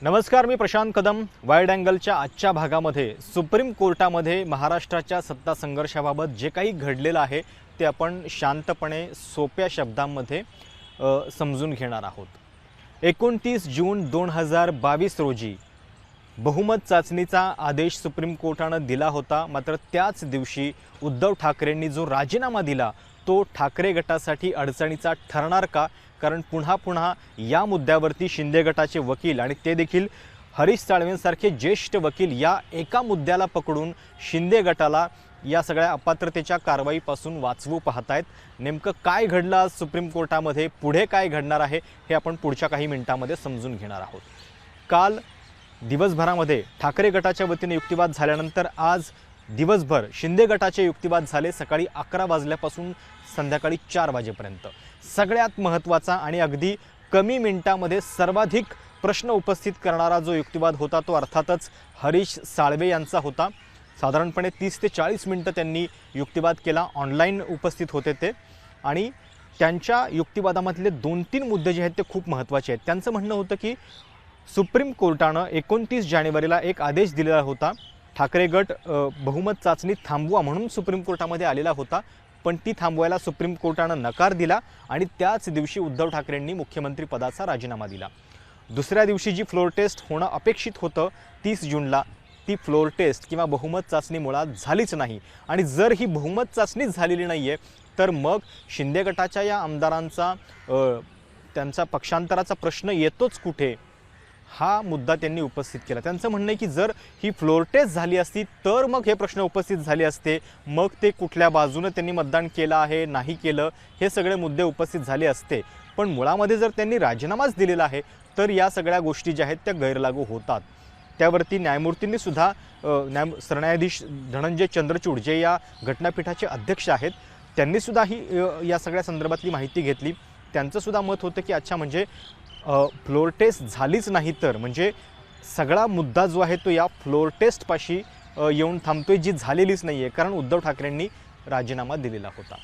नमस्कार, मी प्रशांत कदम। वाईड अँगलच्या आजच्या भागामध्ये सुप्रीम कोर्टामध्ये महाराष्ट्राच्या सत्ता संघर्षाबाबत जे काही घडलेलं आहे ते आपण शांतपणे सोप्या शब्दांमध्ये समजून घेणार आहोत। 29 जून 2022 रोजी बहुमत चाचणीचा आदेश सुप्रीम कोर्टाने दिला होता। मात्र त्याच दिवशी उद्धव ठाकरेंनी जो राजीनामा दिला तो ठाकरे गटासाठी अडचणीचा ठरणार का? कारण पुन्हा पुन्हा या मुद्द्यावरती शिंदे गटाचे वकील आणि ते देखील हरीश साळवेंसारखे ज्येष्ठ वकील या एका मुद्द्याला पकडून शिंदे गटाला या सगळ्या अपात्रतेच्या कारवाईपासून वाचवू पाहतायत। नेमकं काय घडलं आज सुप्रीम कोर्टामध्ये, पुढे काय घडणार आहे हे आपण पुढच्या काही मिनिटांमध्ये समजून घेणार आहोत। काल दिवसभरामध्ये ठाकरे गटाच्या वतीने युक्तिवाद झाल्यानंतर आज दिवसभर शिंदे गटाचे युक्तिवाद झाले। सकाळी 11 वाजल्यापासून संध्याकाळी 4 वाजेपर्यंत सगळ्यात महत्त्वाचा आणि अगदी कमी मिनिटांमध्ये सर्वाधिक प्रश्न उपस्थित करणारा जो युक्तिवाद होता तो अर्थातच हरीश साळवे यांचा होता। साधारणपणे 30 ते 40 मिनिटं त्यांनी युक्तिवाद केला। ऑनलाईन उपस्थित होते ते आणि त्यांच्या युक्तिवादामधले 2-3 मुद्दे जे आहेत ते खूप महत्त्वाचे आहेत। त्यांचं म्हणणं होतं की सुप्रीम कोर्टानं 29 जानेवारीला एक आदेश दिलेला होता। ठाकरे गट बहुमत चाचणी थांबवा म्हणून सुप्रीम कोर्टामध्ये आलेला होता, पण ती थांबवायला सुप्रीम कोर्टानं नकार दिला आणि त्याच दिवशी उद्धव ठाकरेंनी मुख्यमंत्री पदाचा राजीनामा दिला। दुसऱ्या दिवशी जी फ्लोर टेस्ट होणं अपेक्षित होतं 30 जूनला, ती फ्लोर टेस्ट किंवा बहुमत चाचणी मुळात झालीच नाही। आणि जर ही बहुमत चाचणीच झालेली नाहीये तर मग शिंदे गटाच्या या आमदारांचा त्यांचा पक्षांतराचा प्रश्न येतोच कुठे, हा मुद्दा त्यांनी उपस्थित केला। त्यांचं म्हणणं आहे की जर ही फ्लोर टेस्ट झाली असती तर मग हे प्रश्न उपस्थित झाले असते, मग ते कुठल्या बाजूने त्यांनी मतदान केलं आहे नाही केलं हे सगळे मुद्दे उपस्थित झाले असते। पण मुळामध्ये जर त्यांनी राजीनामाच दिलेला आहे तर या सगळ्या गोष्टी ज्या आहेत त्या गैरलागू होतात। त्यावरती न्यायमूर्तींनी सुद्धा सरन्यायाधीश धनंजय चंद्रचूड जे या घटनापीठाचे अध्यक्ष आहेत त्यांनी सुद्धा ही या सगळ्या संदर्भातली माहिती घेतली। त्यांचं सुद्धा मत होतं की अच्छा, म्हणजे फ्लोर टेस्ट झालीच नाही तर म्हणजे सगळा मुद्दा जो आहे तो या फ्लोर टेस्टपाशी येऊन थांबतोय, जी झालेलीच नाही आहे, कारण उद्धव ठाकरेंनी राजीनामा दिलेला होता।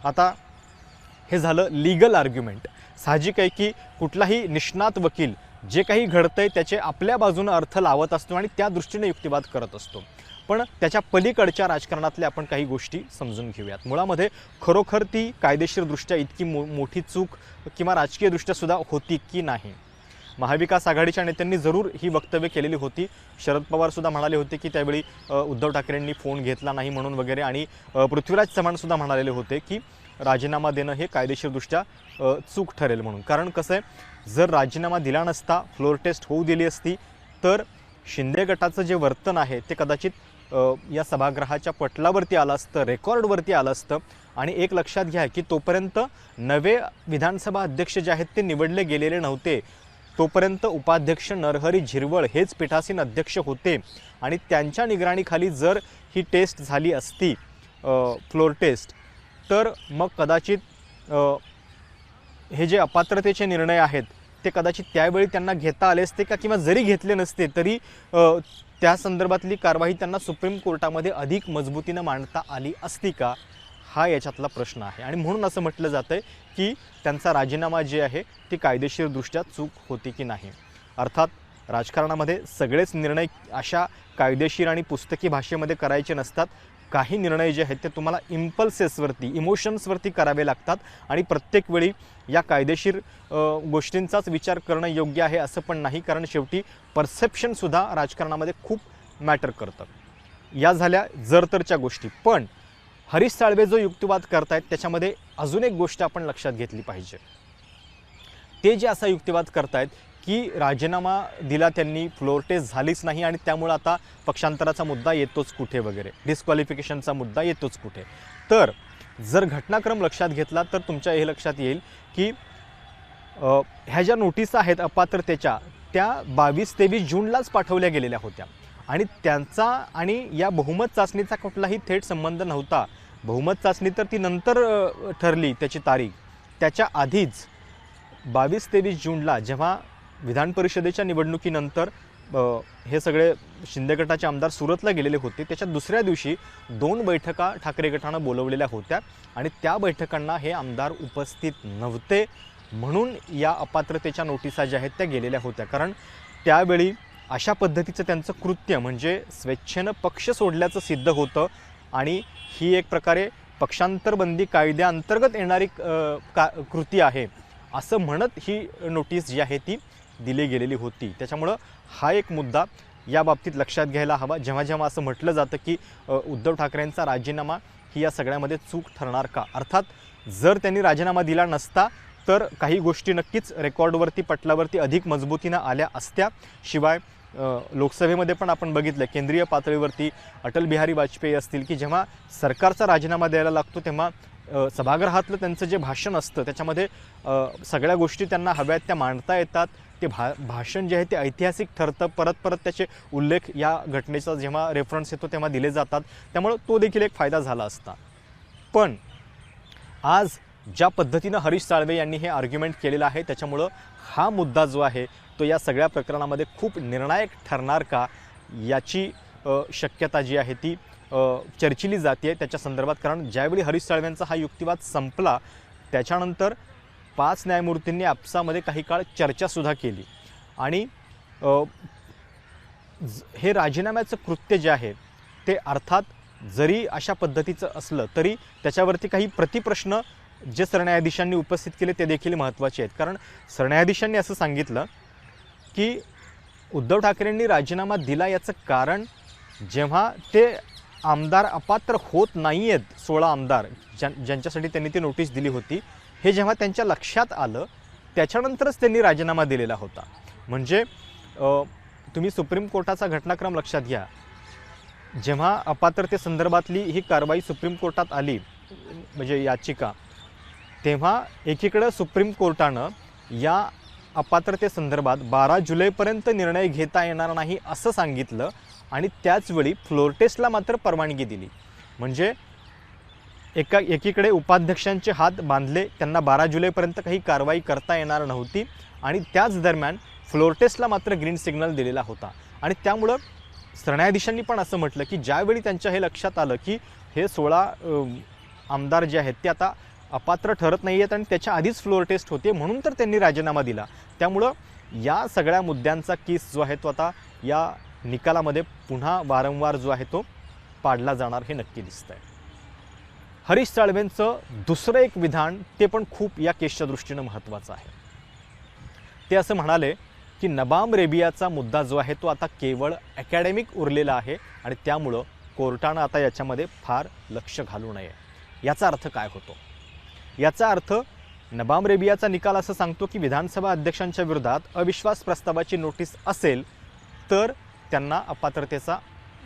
आता हे झालं लीगल आर्ग्युमेंट। साहजिक आहे की कुठलाही निष्णात वकील जे काही घडतंय त्याचे आपल्या बाजूने अर्थ लावत असतो आणि त्या दृष्टीने युक्तिवाद करत असतो, पण त्याच्या पलीकडच्या राजकारणातल्या आपण काही गोष्टी समजून घेऊयात। मुळामध्ये खरोखर ती कायदेशीरदृष्ट्या इतकी मोठी चूक किंवा राजकीयदृष्ट्या सुद्धा होती की नाही। महाविकास आघाडीच्या नेत्यांनी जरूर ही वक्तव्य केलेली होती। शरद पवार सुद्धा म्हणाले होते की त्यावेळी उद्धव ठाकरेंनी फोन घेतला नाही म्हणून वगैरे, आणि पृथ्वीराज चव्हाण सुद्धा म्हणालेले होते की राजीनामा देणं हे कायदेशीरदृष्ट्या चूक ठरेल म्हणून। कारण कसं आहे, जर राजीनामा दिला नसता, फ्लोर टेस्ट होऊ दिली असती तर शिंदे गटाचं जे वर्तन आहे ते कदाचित या सभागृहाच्या पटलावरती आलं असतं, रेकॉर्डवरती आलं असतं। आणि एक लक्षात घ्या की तोपर्यंत नवे विधानसभा अध्यक्ष जे आहेत ते निवडले गेलेले नव्हते। तोपर्यंत उपाध्यक्ष नरहरी झिरवळ हेच पीठासीन अध्यक्ष होते आणि त्यांच्या निगराणीखाली जर ही टेस्ट झाली असती फ्लोर टेस्ट, तर मग कदाचित हे जे अपात्रतेचे निर्णय आहेत ते कदाचित त्यावेळी त्यांना घेता आले असते का, किंवा जरी घेतले नसते तरी त्या संदर्भातली कारवाई त्यांना सुप्रीम कोर्टामध्ये अधिक मजबूतीने मांडता आली असती का, हा याच्यातला प्रश्न आहे। आणि म्हणून असं म्हटलं जातं आहे की त्यांचा राजीनामा जे आहे ती कायदेशीरदृष्ट्या चूक होती की नाही। अर्थात राजकारणामध्ये सगळेच निर्णय अशा कायदेशीर आणि पुस्तकी भाषेमध्ये करायचे नसतात। काही निर्णय जे आहेत ते तुम्हाला इम्पल्सेसवरती, इमोशन्सवरती करावे लागतात आणि प्रत्येक वेळी या कायदेशीर गोष्टींचाच विचार करणं योग्य आहे असं पण नाही, कारण शेवटी परसेप्शनसुद्धा राजकारणामध्ये खूप मॅटर करतं। या झाल्या जरतरच्या गोष्टी। पण हरीश साळवे जो युक्तिवाद करतायत त्याच्यामध्ये अजून एक गोष्ट आपण लक्षात घेतली पाहिजे। ते जे असा युक्तिवाद करतायत की राजीनामा दिला त्यांनी, फ्लोर टेस्ट झालीच नाही आणि त्यामुळे आता पक्षांतराचा मुद्दा येतोच कुठे वगैरे, डिस्क्वालिफिकेशनचा मुद्दा येतोच कुठे। तर जर घटनाक्रम लक्षात घेतला तर तुमच्या हे लक्षात येईल की ह्या ज्या नोटीस आहेत अपात्रतेच्या त्या 22-23 जूनलाच पाठवल्या गेलेल्या होत्या आणि त्यांचा आणि या बहुमत चाचणीचा कुठलाही थेट संबंध नव्हता। बहुमत चाचणी तर ती नंतर ठरली त्याची तारीख। त्याच्या आधीच 22-23 जूनला जेव्हा विधान परिषदेच्या निवडणुकीनंतर हे सगळे शिंदे गटाचे आमदार सुरतला गेलेले होते, त्याच्या दुसऱ्या दिवशी 2 बैठका ठाकरे गटानं बोलवलेल्या होत्या आणि त्या बैठकांना हे आमदार उपस्थित नव्हते, म्हणून या अपात्रतेच्या नोटिसा ज्या आहेत त्या गेलेल्या होत्या। कारण त्यावेळी अशा पद्धतीचं त्यांचं कृत्य म्हणजे स्वेच्छेनं पक्ष सोडल्याचं सिद्ध होतं आणि ही एक प्रकारे पक्षांतरबंदी कायद्याअंतर्गत येणारी कृती आहे असं म्हणत ही नोटीस जी आहे ती दिली गेलेली होती। त्याच्यामुळं हा एक मुद्दा या बाबतीत लक्षात घ्यायला हवा। जेव्हा जेव्हा असं म्हटलं जातं की उद्धव ठाकरेंचा राजीनामा ही या सगळ्यामध्ये चूक ठरणार का, अर्थात जर त्यांनी राजीनामा दिला नसता तर काही गोष्टी नक्कीच रेकॉर्डवरती पटलावरती अधिक मजबूतीनं आल्या असत्या। शिवाय लोकसभेमध्ये पण आपण बघितलं केंद्रीय पातळीवरती अटल बिहारी वाजपेयी असतील की जेव्हा सरकारचा राजीनामा द्यायला लागतो तेव्हा सभागृहातलं त्यांचं जे भाषण असतं त्याच्यामध्ये सगळ्या गोष्टी त्यांना हव्यात त्या मांडता येतात। ते भाषण जे आहे ते ऐतिहासिक ठरतं, परत परत त्याचे उल्लेख या घटनेचा जेव्हा रेफरन्स येतो तेव्हा दिले जातात, त्यामुळे तो देखील एक फायदा झाला असता। पण आज ज्या पद्धतीनं हरीश साळवे यांनी हे आर्ग्युमेंट केलेलं आहे त्याच्यामुळं हा मुद्दा जो आहे तो या सगळ्या प्रकरणामध्ये खूप निर्णायक ठरणार का याची शक्यता जी आहे ती चर्चिली जाते त्याच्या संदर्भात। कारण ज्यावेळी हरीश साळवेंचा हा युक्तिवाद संपला त्याच्यानंतर 5 न्यायमूर्तींनी आपसामध्ये काही काळ चर्चासुद्धा केली आणि हे राजीनाम्याचं कृत्य जे आहे ते अर्थात जरी अशा पद्धतीचं असलं तरी त्याच्यावरती काही प्रतिप्रश्न जे सरन्यायाधीशांनी उपस्थित केले ते देखील महत्त्वाचे आहेत। कारण सरन्यायाधीशांनी असं सांगितलं की उद्धव ठाकरेंनी राजीनामा दिला याचं कारण जेव्हा ते आमदार अपात्र होत नाही आहेत 16 आमदार ज्यांच्यासाठी त्यांनी ती नोटीस दिली होती, हे जेव्हा त्यांच्या लक्षात आलं त्याच्यानंतरच त्यांनी राजीनामा दिलेला होता। म्हणजे तुम्ही सुप्रीम कोर्टाचा घटनाक्रम लक्षात घ्या, जेव्हा अपात्रतेसंदर्भातली ही कारवाई सुप्रीम कोर्टात आली म्हणजे याचिका, तेव्हा एकीकडे सुप्रीम कोर्टानं या अपात्रतेसंदर्भात 12 जुलैपर्यंत निर्णय घेता येणार नाही असं सांगितलं आणि त्याचवेळी फ्लोर टेस्टला मात्र परवानगी दिली। म्हणजे एकीकडे उपाध्यक्षांचे हात बांधले, त्यांना 12 जुलैपर्यंत काही कारवाई करता येणार नव्हती आणि त्याच दरम्यान फ्लोर टेस्टला मात्र ग्रीन सिग्नल दिलेला होता। आणि त्यामुळं सरन्यायाधीशांनी पण असं म्हटलं की ज्यावेळी त्यांच्या हे लक्षात आलं की हे 16 आमदार जे आहेत ते आता अपात्र ठरत नाही आहेत आणि त्याच्या आधीच फ्लोर टेस्ट होते म्हणून तर त्यांनी राजीनामा दिला। त्यामुळं या सगळ्या मुद्द्यांचा केस जो आहे तो आता या निकालामध्ये पुन्हा वारंवार जो आहे तो पाडला जाणार हे नक्की दिसतंय। हरीश साळवेंचं दुसरं एक विधान ते पण खूप या केसच्या दृष्टीनं महत्त्वाचं आहे। ते असं म्हणाले की नबाम रेबियाचा मुद्दा जो आहे तो आता केवळ अकॅडमिक उरलेला आहे आणि त्यामुळं कोर्टानं आता याच्यामध्ये फार लक्ष घालू नये। याचा अर्थ काय होतो? याचा अर्थ नबाम रेबियाचा निकाल असं सांगतो की विधानसभा अध्यक्षांच्या विरोधात अविश्वास प्रस्तावाची नोटीस असेल तर त्यांना अपात्रतेचा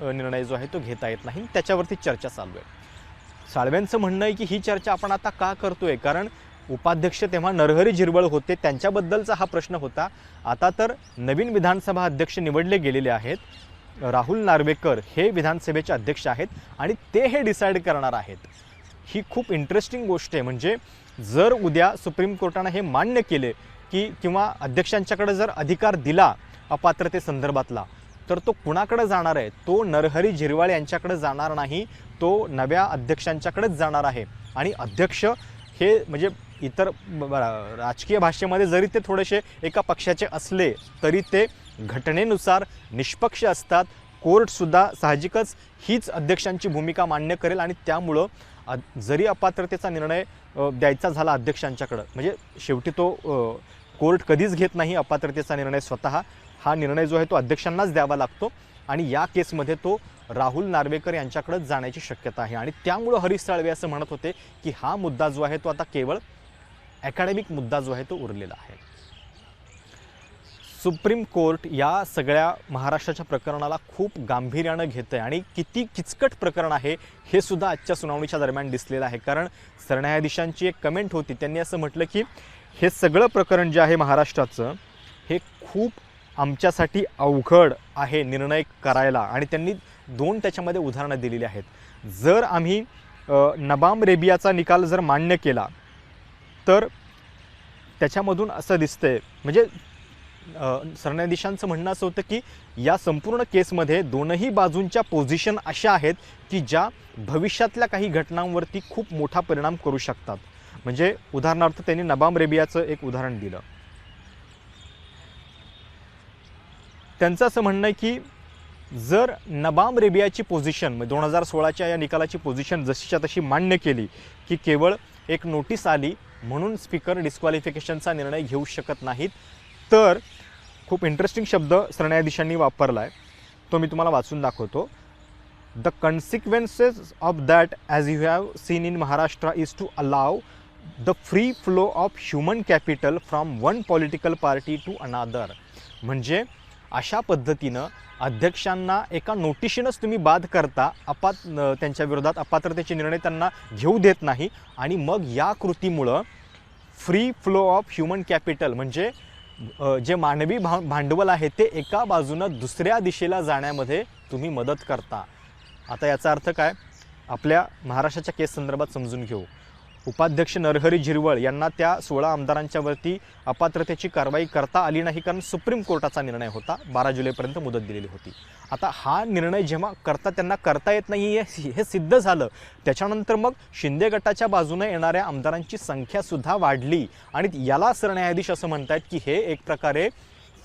निर्णय जो आहे तो घेता येत नाही, त्याच्यावरती चर्चा चालू आहे। साळवेंचं म्हणणं आहे की ही चर्चा आपण आता का करतोय, कारण उपाध्यक्ष तेव्हा नरहरी झिरवळ होते, त्यांच्याबद्दलचा हा प्रश्न होता। आता तर नवीन विधानसभा अध्यक्ष निवडले गेलेले आहेत, राहुल नार्वेकर हे विधानसभेचे अध्यक्ष आहेत आणि ते हे डिसाईड करणार आहेत। ही खूप इंटरेस्टिंग गोष्ट आहे। म्हणजे जर उद्या सुप्रीम कोर्टाने हे मान्य केले की किंवा अध्यक्षांच्याकडे जर अधिकार दिला अपात्रतेसंदर्भातला तर तो कुणाकडे जाणार आहे? तो नरहरी झिरवाळ यांच्याकडे जाणार नाही, तो नव्या अध्यक्षांच्याकडेच जाणार आहे। आणि अध्यक्ष हे म्हणजे इतर राजकीय भाषेमध्ये जरी ते थोडेसे एका पक्षाचे असले तरी ते घटनेनुसार निष्पक्ष असतात। कोर्टसुद्धा साहजिकच हीच अध्यक्षांची भूमिका मान्य करेल आणि त्यामुळं जरी अपात्रतेचा निर्णय द्यायचा झाला अध्यक्षांच्याकडं, म्हणजे शेवटी तो कोर्ट कधीच घेत नाही अपात्रतेचा निर्णय स्वतः, हा निर्णय जो आहे तो अध्यक्षांनाच द्यावा लागतो आणि या केसमध्ये तो राहुल नार्वेकर यांच्याकडेच जाण्याची शक्यता आहे। आणि त्यामुळं हरीश साळवे असं म्हणत होते की हा मुद्दा जो आहे तो आता केवळ अकॅडमिक मुद्दा जो आहे तो उरलेला आहे। सुप्रीम कोर्ट या सगळ्या महाराष्ट्राच्या प्रकरणाला खूप गांभीर्यानं घेतं आहे आणि किती किचकट प्रकरण आहे हे सुद्धा आजच्या सुनावणीच्या दरम्यान दिसलेलं आहे। कारण सरन्यायाधीशांची एक कमेंट होती, त्यांनी असं म्हटलं की हे सगळं प्रकरण जे आहे महाराष्ट्राचं हे खूप आमच्यासाठी अवघड आहे निर्णय करायला आणि त्यांनी 2 त्याच्यामध्ये उदाहरणं दिलेली आहेत। जर आम्ही नबाम रेबियाचा निकाल जर मान्य केला तर त्याच्यामधून असं दिसतंय, म्हणजे सरन्यायाधीशांचं म्हणणं असं होतं की या संपूर्ण केसमध्ये दोनही बाजूंच्या पोझिशन अशा आहेत की ज्या भविष्यातल्या काही घटनांवरती खूप मोठा परिणाम करू शकतात। म्हणजे उदाहरणार्थ त्यांनी नबाम रेबियाचं एक उदाहरण दिलं। त्यांचं असं म्हणणं आहे की जर नबाम रेबियाची पोझिशन 2016च्या या निकालाची पोझिशन जशीच्या तशी मान्य केली की केवळ एक नोटीस आली म्हणून स्पीकर डिस्क्वालिफिकेशनचा निर्णय घेऊ शकत नाहीत, तर खूप इंटरेस्टिंग शब्द सरन्यायाधीशांनी वापरला आहे, तो मी तुम्हाला वाचून दाखवतो. The consequences of that as you have seen in Maharashtra is to allow the free flow of human capital from one political party to another. म्हणजे अशा पद्धतीनं अध्यक्षांना एका नोटिशीनंच तुम्ही बाद करता, त्यांच्या विरोधात अपात्रतेचे निर्णय त्यांना घेऊ देत नाही, आणि मग या कृतीमुळं free flow of human capital म्हणजे जे मानवी भांडवल आहे ते एका बाजूनं दुसऱ्या दिशेला जाण्यामध्ये तुम्ही मदत करता. आता याचा अर्थ काय, आपल्या महाराष्ट्राच्या केस संदर्भात समजून घेऊ. उपाध्यक्ष नरहरी झिरवळ यांना त्या 16 आमदारांच्यावरती अपात्रतेची कारवाई करता आली नाही, कारण सुप्रीम कोर्टाचा निर्णय होता, 12 जुलैपर्यंत मुदत दिलेली होती. आता हा निर्णय जेव्हा त्यांना करता येत नाही हे सिद्ध झालं, त्याच्यानंतर मग शिंदे गटाच्या बाजूने येणाऱ्या आमदारांची संख्यासुद्धा वाढली, आणि याला सरन्यायाधीश असं म्हणतात की हे एक प्रकारे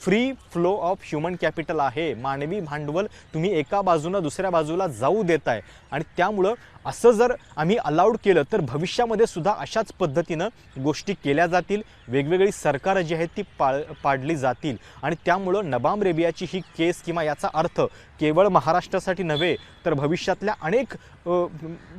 free flow of human capital आहे, मानवी भांडवल तुम्ही एका बाजूनं दुसऱ्या बाजूला जाऊ देताय, आणि त्यामुळं असं जर आम्ही अलाउड केलं तर भविष्यामध्ये सुद्धा अशाच पद्धतीनं गोष्टी केल्या जातील, वेगवेगळी सरकारं जी आहेत ती पाडली जातील, आणि त्यामुळं नबाम रेबियाची ही केस किंवा याचा अर्थ केवळ महाराष्ट्रासाठी नव्हे तर भविष्यातल्या अनेक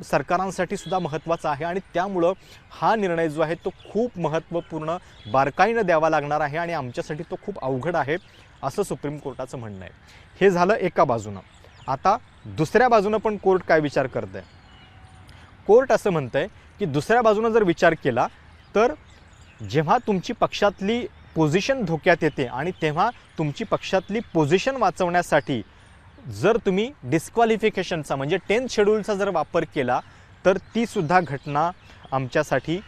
सरकारांसाठी सुद्धा महत्त्वाचा आहे, आणि त्यामुळं हा निर्णय जो आहे तो खूप महत्त्वपूर्ण बारकाईनं द्यावा लागणार आहे, आणि आमच्यासाठी तो खूप अवघड आहे असं सुप्रीम कोर्टाचं म्हणणं आहे. हे झालं एका बाजूनं. आता दुसऱ्या बाजूनं पण कोर्ट काय विचार करत आहे. कोर्ट असं म्हणतं आहे की दुसऱ्या बाजूनं जर विचार केला तर जेव्हा तुमची पक्षातली पोझिशन धोक्यात येते आणि तेव्हा तुमची पक्षातली पोझिशन वाचवण्यासाठी जर तुम्ही डिस्क्वालिफिकेशनचा म्हणजे 10th शेड्यूलचा जर वापर केला तर ती सुद्धा घटना आमच्यासाठी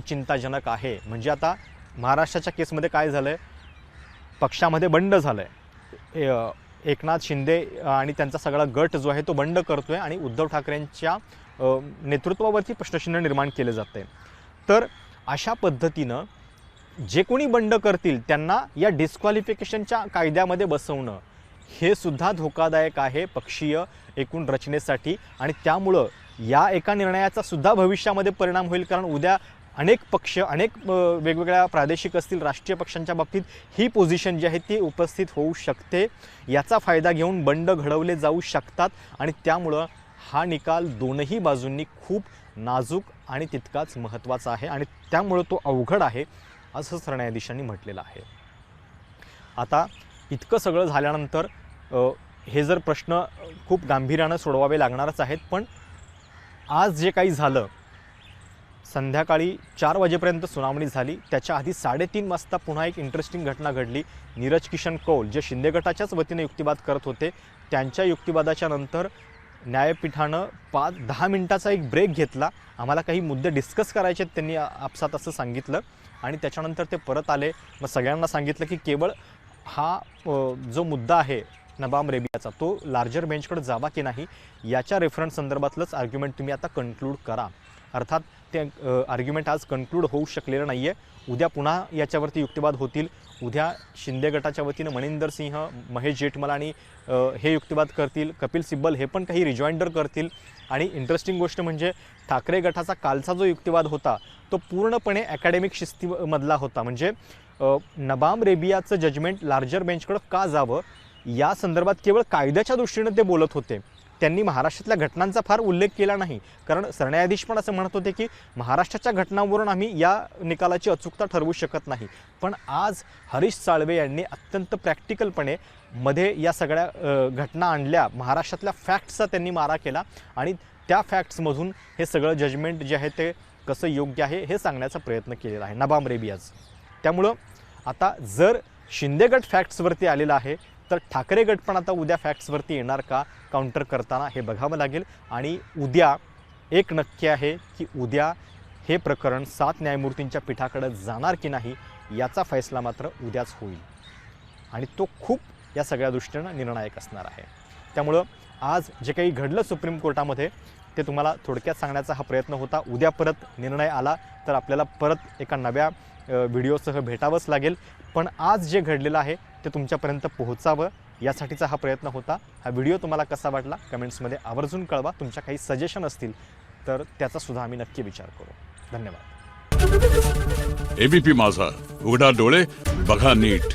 चिंताजनक आहे. म्हणजे आता महाराष्ट्राच्या केसमध्ये काय झालं आहे, पक्षामध्ये बंड झालं आहे, एकनाथ शिंदे आणि त्यांचा सगळा गट जो आहे तो बंड करतो आहे, आणि उद्धव ठाकरेंच्या नेतृत्वावरती प्रश्नचिन्ह निर्माण केले जाते. तर अशा पद्धतीनं जे कोणी बंड करतील त्यांना या डिस्क्वालिफिकेशनच्या कायद्यामध्ये बसवणं हे सुद्धा धोकादायक आहे पक्षीय एकूण रचनेसाठी, आणि त्यामुळं या एका निर्णयाचा सुद्धा भविष्यामध्ये परिणाम होईल, कारण उद्या अनेक पक्ष अनेक वेगवेगळ्या प्रादेशिक असतील राष्ट्रीय पक्षांच्या बाबतीत ही पोझिशन जी आहे ती उपस्थित होऊ शकते, याचा फायदा घेऊन बंड घडवले जाऊ शकतात, आणि त्यामुळं हा निकाल दोनही बाजूंनी खूप नाजूक आणि तितकाच महत्त्वाचा आहे, आणि त्यामुळं तो अवघड आहे असं सरन्यायाधीशांनी म्हटलेलं आहे. आता इतकं सगळं झाल्यानंतर हे जर प्रश्न खूप गांभीर्यानं सोडवावे लागणारच आहेत, पण आज जे काही झालं, संध्याकाळी 4 वाजेपर्यंत सुनावणी झाली, त्याच्या आधी 3:30 वाजता पुन्हा एक इंटरेस्टिंग घटना घडली. नीरज किशन कौल जे शिंदे गटाच्याच वतीने युक्तिवाद करत होते, त्यांच्या युक्तिवादाच्या नंतर न्यायपीठानं 5-10 मिनिटाचा एक ब्रेक घेतला. आम्हाला काही मुद्दे डिस्कस करायचे आहेत त्यांनी आपसात असं सांगितलं, आणि त्याच्यानंतर ते परत आले. मग सगळ्यांना सांगितलं की केवळ हा जो मुद्दा आहे नबाम रेबियाचा तो लार्जर बेंचकडे जावा की नाही याच्या रेफरन्स संदर्भातलंच आर्ग्युमेंट तुम्ही आता कन्क्लूड करा. अर्थात ते आर्ग्युमेंट आज कन्क्लूड होऊ शकलेलं नाही आहे. उद्या पुन्हा याच्यावरती युक्तिवाद होतील. उद्या शिंदे गटाच्या वतीनं मनिंदर सिंह, महेश जेठमलानी हे युक्तिवाद करतील, कपिल सिब्बल हे पण काही रिजॉइंडर करतील. आणि इंटरेस्टिंग गोष्ट म्हणजे ठाकरे गटाचा कालचा जो युक्तिवाद होता तो पूर्णपणे अकॅडमिक शिस्तीमधला होता. म्हणजे नबाम रेबियाचं जजमेंट लार्जर बेंचकडं का जावं या संदर्भात केवळ कायद्याच्या दृष्टीनं ते बोलत होते. त्यांनी महाराष्ट्रातल्या घटनांचा फार उल्लेख केला नाही, कारण सरन्यायाधीश पण असं म्हणत होते की महाराष्ट्राच्या घटनांवरून आम्ही या निकालाची अचूकता ठरवू शकत नाही. पण आज हरीश साळवे यांनी अत्यंत प्रॅक्टिकलपणे मध्ये या सगळ्या घटना आणल्या, महाराष्ट्रातल्या फॅक्ट्सचा त्यांनी मारा केला, आणि त्या फॅक्ट्समधून हे सगळं जजमेंट जे आहे ते कसं योग्य आहे हे सांगण्याचा प्रयत्न केलेला आहे नबाम रेबियाज. त्यामुळं आता जर शिंदे गट फॅक्ट्सवरती आलेला आहे तर ठाकरे गट पण आता उद्या फॅक्ट्सवरती येणार का काउंटर करताना हे बघावं लागेल. आणि उद्या एक नक्की आहे की उद्या हे प्रकरण 7 न्यायमूर्तींच्या पीठाकडे जाणार की नाही याचा फैसला मात्र उद्याच होईल, आणि तो खूप या सगळ्या दृष्टीनं निर्णायक असणार आहे. त्यामुळं आज जे काही घडलं सुप्रीम कोर्टामध्ये ते तुम्हाला थोडक्यात सांगण्याचा हा प्रयत्न होता. उद्या परत निर्णय आला तर आपल्याला परत एका नव्या व्हिडिओसह भेटावंच लागेल. पण आज जे घडलेलं आहे ते तुमच्यापर्यंत पोहोचावं यासाठीचा हा प्रयत्न होता. हा व्हिडिओ तुम्हाला कसा वाटला कमेंट्समध्ये आवर्जून कळवा. तुमच्या काही सजेशन असतील तर त्याचासुद्धा आम्ही नक्की विचार करू. धन्यवाद. एबीपी माझा, उघडा डोळे बघा नीट.